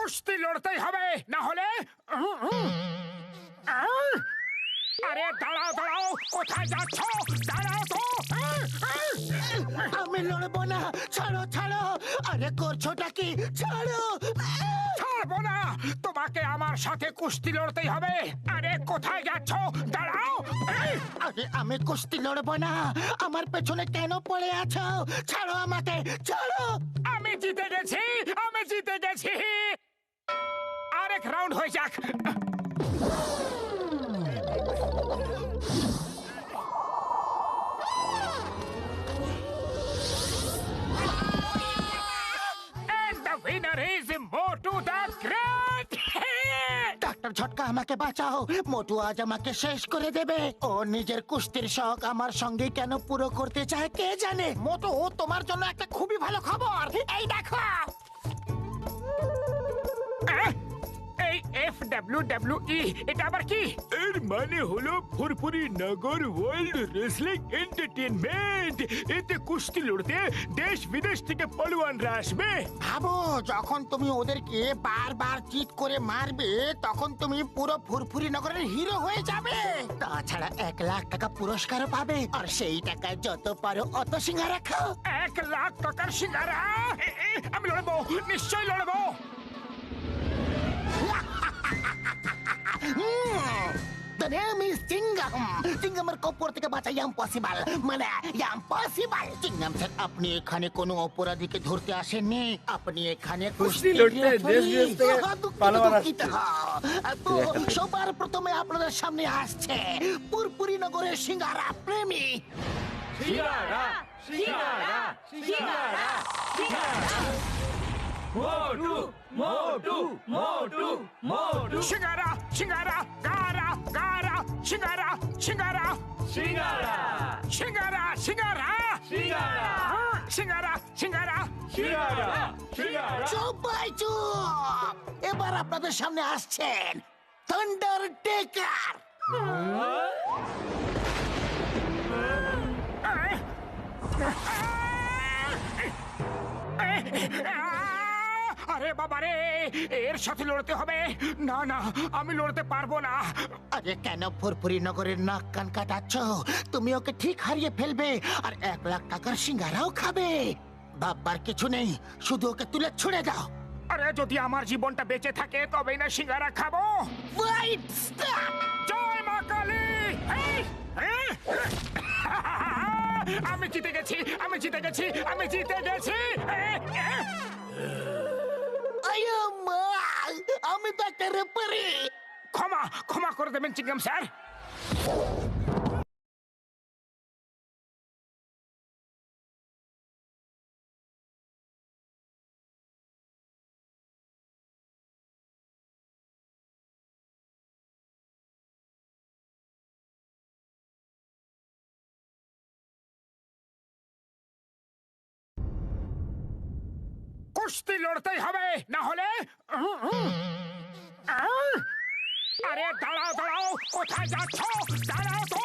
কুস্তি লড়তেই হবে, না হলে আরে দাঁড়াও দাঁড়াও, কোথায় যাচ্ছ? দাঁড়াও তো। আমি লড়বো না, ছাড়ো ছাড়ো। আরে করছোটা কি? ছাড়ো। ছাড়বো না, তোমাকে আমার সাথে কুস্তি লড়তেই হবে। আরে কোথায় যাচ্ছ? দাঁড়াও। আরে আমি কুস্তি লড়বো না, আমার পেছনে কেন পড়ে আছো? ছাড়ো আমাকে, ছাড়ো। আমি জিতে গেছি, আমি জিতে গেছি। আরেক রাউন্ড হয়ে যাক। And the winner is Motu the Great! Doctor Jhatka, আমাকে বাঁচাও। মোটু আজ আমাকে শেষ করে দেবে। ও নিজের কুস্তির শখ আমার সঙ্গে কেন পুরো করতে চায় কে জানে। মোটু, তোমার জন্য একটা খুবই ভালো খবর। এই দেখো। এই FWWE এটা আবার কি? এর মানে হলো ফুরফুরি নগর ওয়ার্ল্ড রেসলিং এন্টারটেইনমেন্ট। এতে কুস্তি লড়তে দেশ বিদেশ থেকে পলোয়ানরা আসবে। ভাবো, যখন তুমি ওদেরকে বারবার চিট করে মারবে, তখন তুমি পুরো ফুরফুরি নগরের হিরো হয়ে যাবে। তাছাড়া 1,00,000 টাকা পুরস্কারও পাবে, আর সেই টাকায় যত পারো অত সিঙ্গারা খাও। 1,00,000 টাকার সিঙ্গারা? আমি লড়বো, নিশ্চয়ই লড়বো। The name is Chingam. চিংগামের কপর থেকে বাঁচা ইম্পসিবল, মানে ইম্পসিবল। চিংগাম স্যার, আপনি এখানে কোনো অপরাধীকে ধরতে আসেননি, আপনি এখানে কুস্তি লড়তে দেশ বিদেশ থেকে পালোয়ান আসছে। তো সবার প্রথমে আপনাদের সামনে আসছে পুরপুরি নগরের সিঙ্গারা প্রেমী। সিঙ্গারা সিঙ্গারা সিঙ্গারা সিঙ্গারা মোটু মোটু মোটু মোটু সিঙ্গারা সিঙ্গারা গারা গারা সিঙ্গারা সিঙ্গারা সিঙ্গারা সিঙ্গারা সিঙ্গারা সিঙ্গারা সিঙ্গারা সিঙ্গারা সিঙ্গারা সিঙ্গারা সবাই চুপ। এবার আপনাদের সামনে আসছেন থান্ডার টেকার। আরে বাবা রে, এর সাথে লড়তে হবে। না না, আমি লড়তে পারবো না। আরে কেন ফুরফুরি নগরের নাক কান কাটাচ্ছ? তুমি ওকে ঠিক হারিয়ে ফেলবে, আর 1,00,000 টাকার সিঙ্গারাও খাবে। ভাববার কিছু নেই, শুধু ওকে তুলে ছুড়ে দাও। আরে যদি আমার জীবনটা বেঁচে থাকে তবেই না সিঙ্গারা খাবো। Wait, stop! জয় মা কালী! আমি জিতে গেছি, আমি জিতে গেছি, আমি জিতে গেছি। আয়া মা, আমি তো একটা রেফারি। ক্ষমা ক্ষমা করে দেবেন চিংগাম স্যার। কুস্তি লড়তেই হবে, না হলে আরে দাঁড়াও দাঁড়াও, কোথায় যাচ্ছ? দাঁড়াও তো।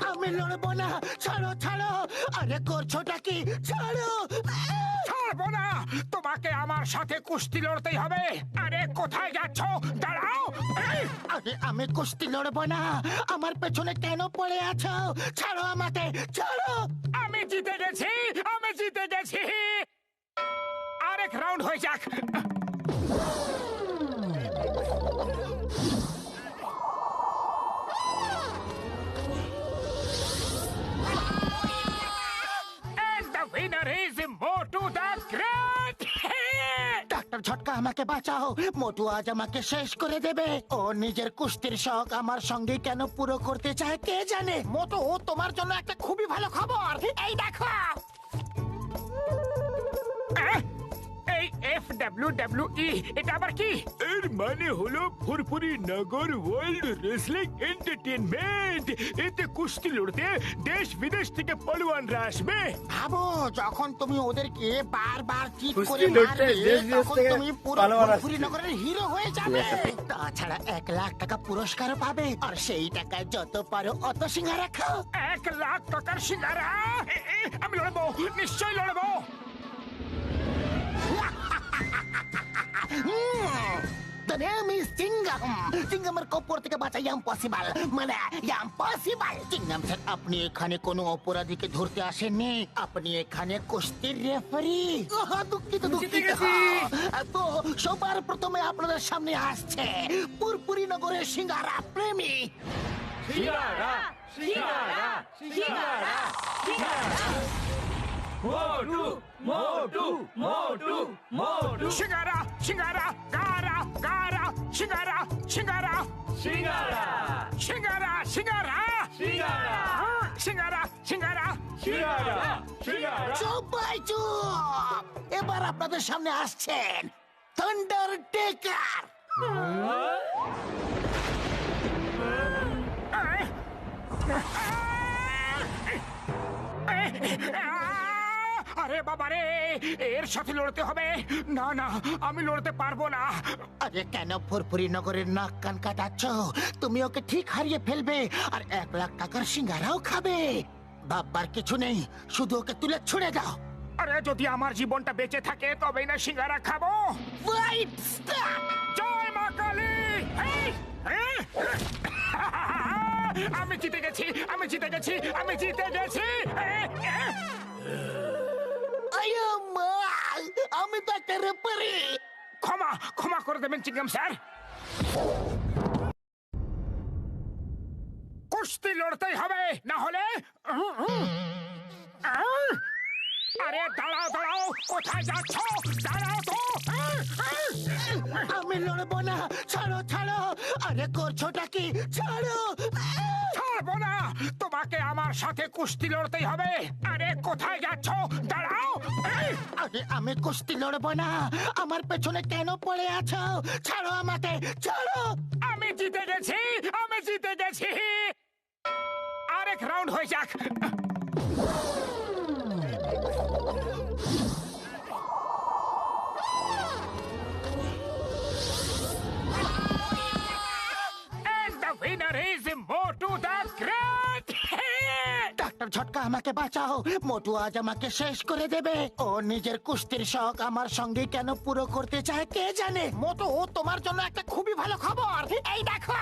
আমি লড়বো না, ছাড়ো ছাড়ো। আরে করছোটা কি? ছাড়ো। ছাড়বো না, তোমাকে আমার সাথে কুস্তি লড়তেই হবে। আরে কোথায় যাচ্ছ? দাঁড়াও। আরে আমি কুস্তি লড়বো না, আমার পেছনে কেন পড়ে আছো? ছাড়ো আমাকে, ছাড়ো। আমি জিতে গেছি, আমি জিতে গেছি। আরেক রাউন্ড হয়ে যাক। And the winner is Motu the Great! Doctor Jhatka, আমাকে বাঁচাও। মোটু আজ আমাকে শেষ করে দেবে। ও নিজের কুস্তির শখ আমার সঙ্গে কেন পুরো করতে চায় কে জানে। মোটু, তোমার জন্য একটা খুবই ভালো খবর। এই দেখো। এই FWWE এটা আবার কি? এর মানে হলো ফুরফুরি নগর ওয়ার্ল্ড রেসলিং এন্টারটেইনমেন্ট। এতে কুস্তি লড়তে দেশ বিদেশ থেকে পলোয়ানরা আসবে। ভাবো, যখন তুমি ওদেরকে বারবার চিট কুস্তি করে লড়তে মারবে, দেশ বিদেশ তখন থেকে তুমি পুরো পালোয়ান ফুরফুরি আসছে। নগরের হিরো হয়ে যাবে। তাছাড়া 1,00,000 টাকা পুরস্কারও পাবে, আর সেই টাকায় যত পারো অত সিঙ্গারা খাও। 1,00,000 টাকার সিঙ্গারা? আমি লড়বো, নিশ্চয়ই লড়বো। The name is চিঙ্গাম। চিঙ্গামের কপর থেকে বাঁচা ইম্পসিবল, মানে ইম্পসিবল। চিঙ্গাম স্যার, আপনি এখানে কোনো অপরাধীকে ধরতে আসেননি, আপনি এখানে কুস্তির রেফারি। দুঃখিত দুঃখিত। তো সবার প্রথমে আপনাদের সামনে আসছে পুরপুরি নগরের সিঙ্গারা প্রেমী। সিঙ্গারা সিঙ্গারা সিঙ্গারা সিঙ্গারা মোটু মোটু মোটু মোটু সিঙ্গারা সিঙ্গারা গারা গারা সিঙ্গারা সিঙ্গারা সিঙ্গারা সিঙ্গারা সিঙ্গারা সিঙ্গারা সিঙ্গারা সিঙ্গারা সিঙ্গারা সিঙ্গারা সবাই চুপ। এবার আপনাদের সামনে আসছেন থান্ডার টেকার। আরে বাবা রে, এর সাথে লড়তে হবে। না না, আমি লড়তে পারবো না। আরে কেন ফুরফুরি নগরের নাক কান কাটাচ্ছ? তুমি ওকে ঠিক হারিয়ে ফেলবে আর 1,00,000 টাকার সিঙ্গারাও খাবে। ভাববার কিছু নেই, শুধু ওকে তুলে ছুড়ে দাও। আরে যদি আমার জীবনটা বেঁচে থাকে তবেই না সিঙ্গারা খাবো। Fight stop! জয় মা কালী! এই, এই, আমি জিতে গেছি, আমি জিতে গেছি, আমি জিতে গেছি। আয়া মা, আমি তাকে রেফারি। ক্ষমা ক্ষমা করে দেবেন চিঙ্গাম স্যার। কুস্তি লড়তেই হবে, না হলে আরে দাঁড়াও দাঁড়াও, কোথায় যাচ্ছ? দাঁড়াও তো। আমি লড়বো না, ছাড়ো ছাড়ো। আরে করছোটা কি? ছাড়ো। ছাড়বো না, তোমাকে আমার সাথে কুস্তি লড়তেই হবে। আরে কোথায় যাচ্ছ? দাঁড়াও। আরে আমি কুস্তি লড়বো না, আমার পেছনে কেন পড়ে আছো? ছাড়ো আমাকে, ছাড়ো। আমি জিতে গেছি, আমি জিতে গেছি। আরেক রাউন্ড হয়ে যাক। And the winner is Motu the Great! Doctor Jhatka, আমাকে বাঁচাও। মোটু আজ আমাকে শেষ করে দেবে। ও নিজের কুস্তির শখ আমার সঙ্গে কেন পুরো করতে চায় কে জানে। মোটু, তোমার জন্য একটা খুবই ভালো খবর। এই দেখো।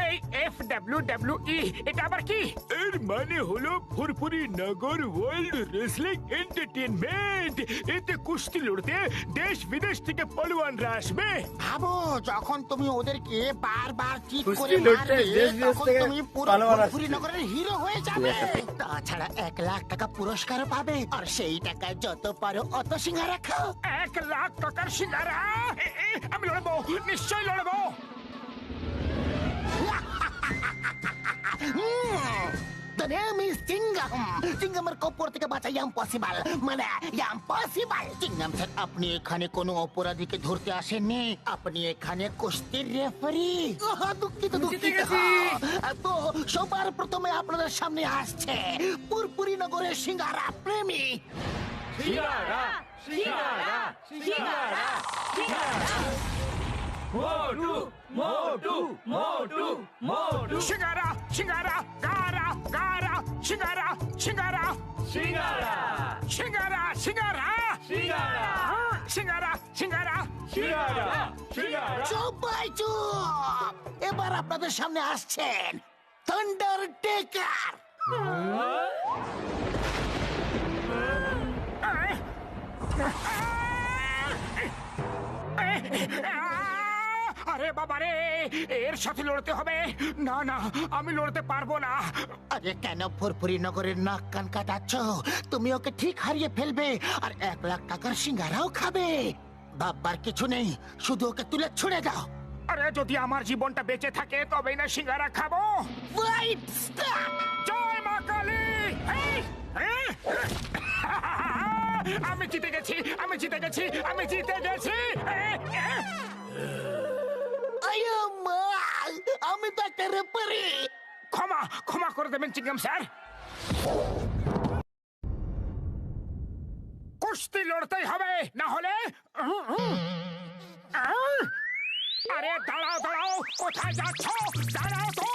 এই FWWE, এটা আবার কি? এর মানে হলো ফুরফুরি নগর ওয়ার্ল্ড রেসলিং এন্টারটেইনমেন্ট। এতে কুস্তি লড়তে দেশ বিদেশ থেকে পলোয়ানরা আসবে। ভাবো, যখন তুমি ওদেরকে বারবার চিট কুস্তি করে লড়তে মারবে, দেশ বিদেশ তখন থেকে তুমি পুরো পালোয়ান ফুরফুরি নগরের হিরো হয়ে যাবে। তাছাড়া 1,00,000 টাকা পুরস্কারও পাবে, আর সেই টাকায় যত পারো অত সিঙ্গারা খাও। 1,00,000 টাকার সিঙ্গারা? আমি লড়বো, নিশ্চয়ই লড়বো। The name is চিঙ্গাম। চিঙ্গামের কপর থেকে বাঁচা ইম্পসিবল, মানে ইম্পসিবল। চিঙ্গাম স্যার, আপনি এখানে কোনো অপরাধীকে ধরতে আসেননি, আপনি এখানে কুস্তির রেফারি। দুঃখিত দুঃখিত। তো সবার প্রথমে আপনাদের সামনে আসছে পুরপুরি নগরের সিঙ্গারা প্রেমী। সিঙ্গারা সিঙ্গারা সিঙ্গারা সিঙ্গারা মোটু মোটু মোটু মোটু সিঙ্গারা সিঙ্গারা গারা গারা সিঙ্গারা সিঙ্গারা সিঙ্গারা সিঙ্গারা সিঙ্গারা সিঙ্গারা সিঙ্গারা সিঙ্গারা সিঙ্গারা সিঙ্গারা সবাই চুপ। এবার আপনাদের সামনে আসছেন থান্ডার টেকার। আরে বাবা রে, এর সাথে লড়তে হবে। না না, আমি লড়তে পারবো না। আরে কেন ফুরফুরি নগরের নাক কান কাটাচ্ছ? তুমি ওকে ঠিক হারিয়ে ফেলবে আর 1,00,000 টাকার সিঙ্গারাও খাবে। ভাববার কিছু নেই, শুধু ওকে তুলে ছুড়ে দাও। আরে যদি আমার জীবনটা বেঁচে থাকে তবেই না সিঙ্গারা খাবো। Fight stop! জয় মা কালী! এই, এই, আমি জিতে গেছি, আমি জিতে গেছি, আমি জিতে গেছি। আয়া মা, আমি তাকে রেফারি। ক্ষমা ক্ষমা করে দেবেন চিঙ্গাম স্যার। কুস্তি লড়তেই হবে, না হলে আরে দাঁড়াও দাঁড়াও, কোথায় যাচ্ছ? দাঁড়াও তো।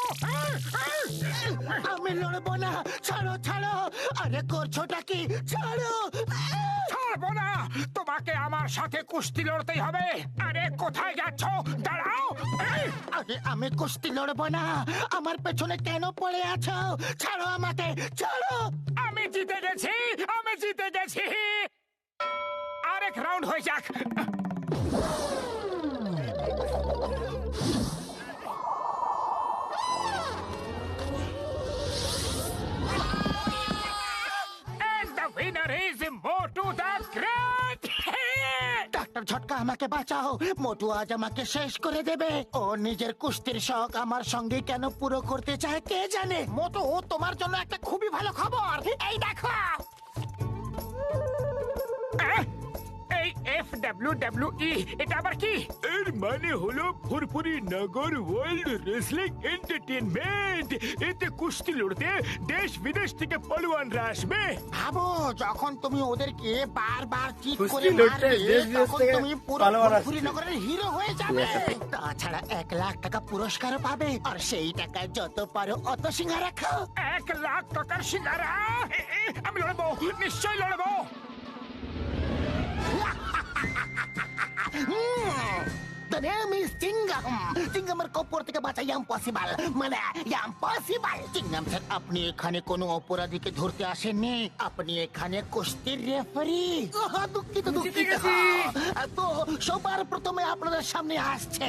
আমি লড়বো না, ছাড়ো ছাড়ো। আরে করছোটা কি? ছাড়ো। ছাড়বো না, তোমাকে আমার সাথে কুস্তি লড়তেই হবে। আরে কোথায় যাচ্ছ? দাঁড়াও। এই, আরে আমি কুস্তি লড়বো না, আমার পেছনে কেন পড়ে আছো? ছাড়ো আমাকে, ছাড়ো। আমি জিতে গেছি, আমি জিতে গেছি। আরেক রাউন্ড হয়ে যাক। And the winner is Motu the Great! Doctor Jhatka, আমাকে বাঁচাও। মোটু আজ আমাকে শেষ করে দেবে। ও নিজের কুস্তির শখ আমার সঙ্গে কেন পুরো করতে চায় কে জানে। মোটু, তোমার জন্য একটা খুবই ভালো খবর। এই দেখো। এই FWWE এটা আবার কি? এর মানে হলো ফুরফুরি নগর ওয়ার্ল্ড রেসলিং এন্টারটেনমেন্ট। এতে কুস্তি লড়তে দেশ বিদেশ থেকে পালোয়ানরা আসবে। ভাবো, যখন তুমি ওদেরকে বারবার চিট কুস্তি করে লড়তে মারবে, দেশ বিদেশ তখন থেকে তুমি পুরো পালোয়ান আসবে। ফুরফুরি নগরের হিরো হয়ে যাবে। তাছাড়া 1 লাখ টাকা পুরস্কারও পাবে, আর সেই টাকায় যত পারো অত সিঙ্গারা খাও। 1 লাখ টাকার সিঙ্গারা? আমি লড়বো, নিশ্চয়ই লড়বো। The name is Chingam. চিংগামের কপর থেকে বাঁচা ইম্পসিবল, মানে ইম্পসিবল। চিংগাম স্যার, আপনি এখানে কোনো অপরাধীকে ধরতে আসেননি, আপনি এখানে কুস্তির রেফারি। দুঃখিত দুঃখিত। তো সবার প্রথমে আপনাদের সামনে আসছে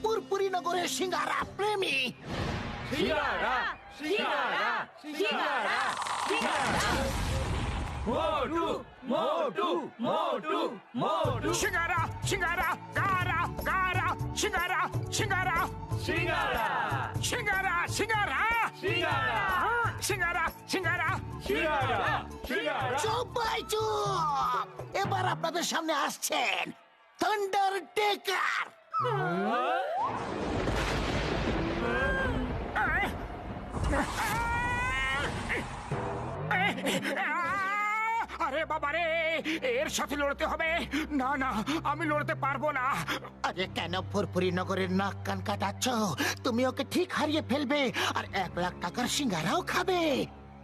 পুরপুরি নগরের সিঙ্গারা প্রেমী। সিঙ্গারা সিঙ্গারা সিঙ্গারা সিঙ্গারা মোটু মোটু মোটু মোটু সিঙ্গারা, সিঙ্গারা, গারা, গারা, সিঙ্গারা, সিঙ্গারা, সিঙ্গারা সিঙ্গারা, সিঙ্গারা, সিঙ্গারা সিঙ্গারা, সিঙ্গারা। সিঙ্গারা সিঙ্গারা সবাই চুপ। এবার আপনাদের সামনে আসছেন থান্ডার টেকার। আরে বাবারে, এর সাথে লড়তে হবে। না না, আমি লড়তে পারবো না। আরে কেন ফুরফুরি নগরের নাক কান কাটাচ্ছ? তুমি ওকে ঠিক হারিয়ে ফেলবে, আর 1 লাখ টাকার সিঙ্গারাও খাবে।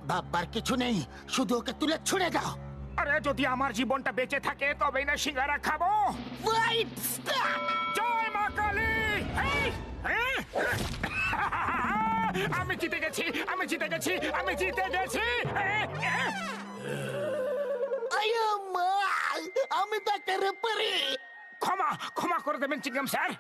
ভাববার কিছু নেই, শুধু ওকে তুলে ছুড়ে দাও। আরে যদি আমার জীবনটা বেঁচে থাকে তবেই না সিঙ্গারা খাবো। Fight stop! জয় মা কালী! এই, এই। আমি জিতে গেছি, আমি জিতে গেছি, আমি জিতে গেছি। আয়া মা, আমি তো একটা রেফারি। ক্ষমা ক্ষমা করে দেবেন চিংগাম স্যার।